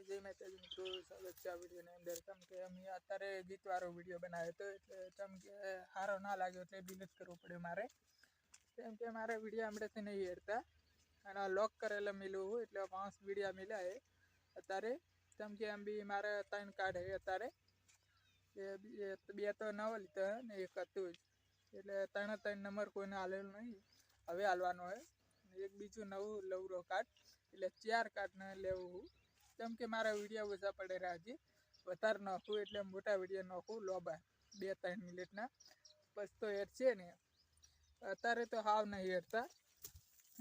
જય માતાજી મિત્રો, સ્વાગત છે આ વિડીયોની અંદર. કેમ કે અમે અત્યારે ગીતવાળો વિડીયો બનાવ્યો હતો, એટલે કેમ કે સારો ના લાગ્યો એટલે ડિલીટ કરવો પડ્યો મારે. કેમ કે મારે વિડીયો હમણાંથી નહીં હેરતા અને લોક કરેલા મિલું હું, એટલે 5 વિડીયા મિલાય અત્યારે. કેમ કે એમ બી મારે 3 કાર્ડ છે અત્યારે, બે તો નવો લીધો ને એક હતું જ, એટલે 3 નંબર કોઈને હાલેલું નહીં, હવે હાલવાનો હોય. એક બીજું નવું લવરો કાર્ડ, એટલે 4 કાર્ડને લેવું હું. કેમ કે મારા વિડીયો ઓછા પડે હજી વધારે નાખું, એટલે મોટા વિડીયો નાખું લોબા 2-3 મિનિટના, બસ તો હેરશે ને. અત્યારે તો હાવ નહીં હેરતા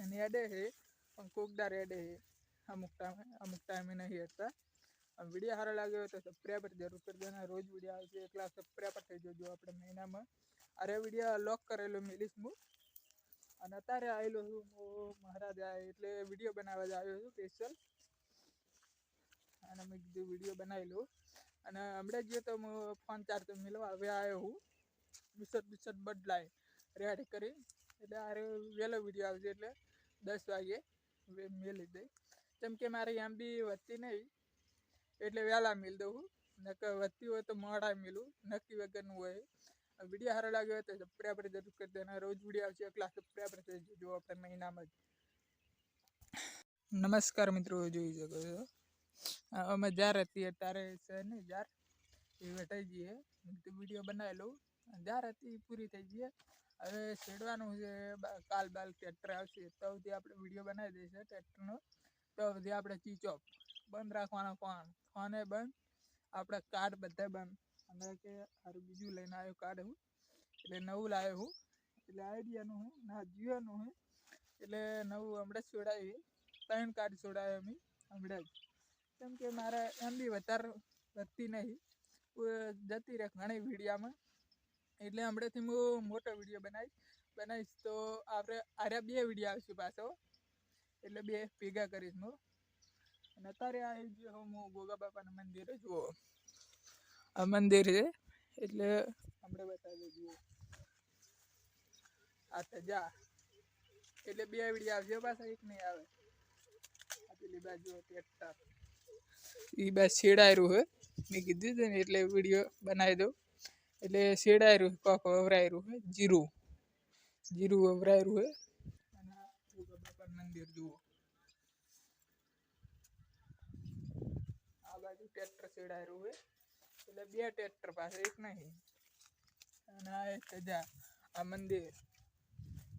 અને એડે છે, પણ કોકદાર એડે છે, અમુક ટાઈમે નહીં હેરતા. વિડીયો સારો લાગ્યો હોય તો સબસ્ક્રાઈબર જરૂર કરી દેના. રોજ વિડીયો આવશે, એકલા સબસ્ક્રાઈબર થઈ જજો આપણે મહિનામાં. અરે વિડીયો લોક કરેલો મિલીશ હું, અને અત્યારે આવેલો છું હું મહારાજ એટલે વિડીયો બનાવવા જ આવ્યો છું સ્પેશિયલ. અને મેં કીધું વિડીયો બનાવી લઉં. અને હમણાં ગયો તો હું ફોન ચાર્જ મિલવા, હવે આવ્યો હું બિસ્ટ બદલાય રેડી કરી, એટલે આ વહેલો વિડીયો આવશે, એટલે 10 વાગે મેલી દઈ. કેમ કે મારે એમ બી વધતી નહીં, એટલે વહેલા મિલ દઉં હું. નકર વધતી હોય તો મોડા મિલું, નક્કી વગરનું હોય. વિડીયો સારો લાગ્યો હોય તો સબસ્ક્રાઈબર જરૂર કરી દેના. રોજ વિડીયો આવશે, એકલા સબસ્ક્રાઈબર થઈ જજો આપણે મહિનામાં જ. નમસ્કાર મિત્રો, જોઈ શકો છો અમે જાર હતી અત્યારે છે ને, જાર એ વેટાઈ જઈએ તો વિડીયો બનાવી લઉં. જાર હતી પૂરી થઈ જઈએ, હવે છેડવાનું છે. કાલ બાલ ટ્રેક્ટર આવશે તો સુધી આપણે વિડીયો બનાવી દઈશું ટ્રેક્ટરનો. તો સુધી આપણે સ્વિચ ઓફ બંધ રાખવાનો, ફોને બંધ, આપણે કાર્ડ બધા બંધ. અને કે સારું બીજું લઈને આવ્યો કાર્ડ હું, એટલે નવું લાવ્યો હું, એટલે આઈડિયાનું હું ના જીઓનું હું, એટલે નવું હમણાં જ છોડાવી. 3 કાર્ડ છોડાવ્યો અમે હમણાં જ. કેમ કે મારે એમ બી વધારે વધતી નહીં, જતી રહે ઘણી વિડીયામાં, એટલે હમણાંથી હું મોટો વિડીયો બનાવીશ. તો આપણે આરે 2 વિડીયો આવશે પાછો, એટલે 2 ભેગા કરીશ હું. અને અત્યારે આવી ગયો હું ગોગા બાપાના મંદિરે. જુઓ આ મંદિર છે, એટલે હમણાં બતાવી જુઓ આ તો જા, એટલે 2 વિડીયો આવશે પાછા, એક નહીં આવે. પેલી બાજુ ટ્રેક્ટર એ બસ શેડાયેલું હોય, મેં કીધું હતું ને, એટલે વિડીયો બનાવી દઉં. એટલે શેડાયેલું કોક વવરાયેલું હોય, જીરું વવરાયેલું હોય. અને ગોગા બાપા મંદિર જુઓ, આ બાજુ ટ્રેક્ટર શેડાયેલું હોય, એટલે 2 ટ્રેક્ટર પાસે, એક નહીં. અને આ એક સજા આ મંદિર.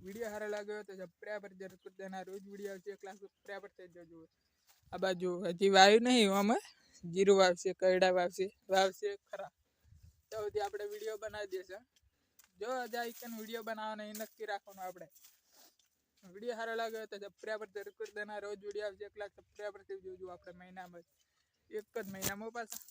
વિડીયો સારો લાગ્યો તો સબસ્ક્રાઈબર જરૂર કરી દેના. રોજ વિડીયો આવશે, એકલા સબસ્ક્રાઈબર થઈ જજો. આ બાજુ હજી વાયુ નહીં, આમાં જીરું વાવશે, કયડા વાવશે ખરા, તો સુધી આપણે વિડીયો બનાવી દઈશું. જો હજી એક વિડીયો બનાવવાનો એ નક્કી રાખવાનું. આપણે વિડીયો સારો લાગ્યો તો સબસ્ક્રાઈબર જરૂર કરી દેના. રોજ વિડીયો આવશે, એકલા સબસ્ક્રાઈબર થઈ જજો આપણે મહિનામાં, એક જ મહિનામાં પાછા.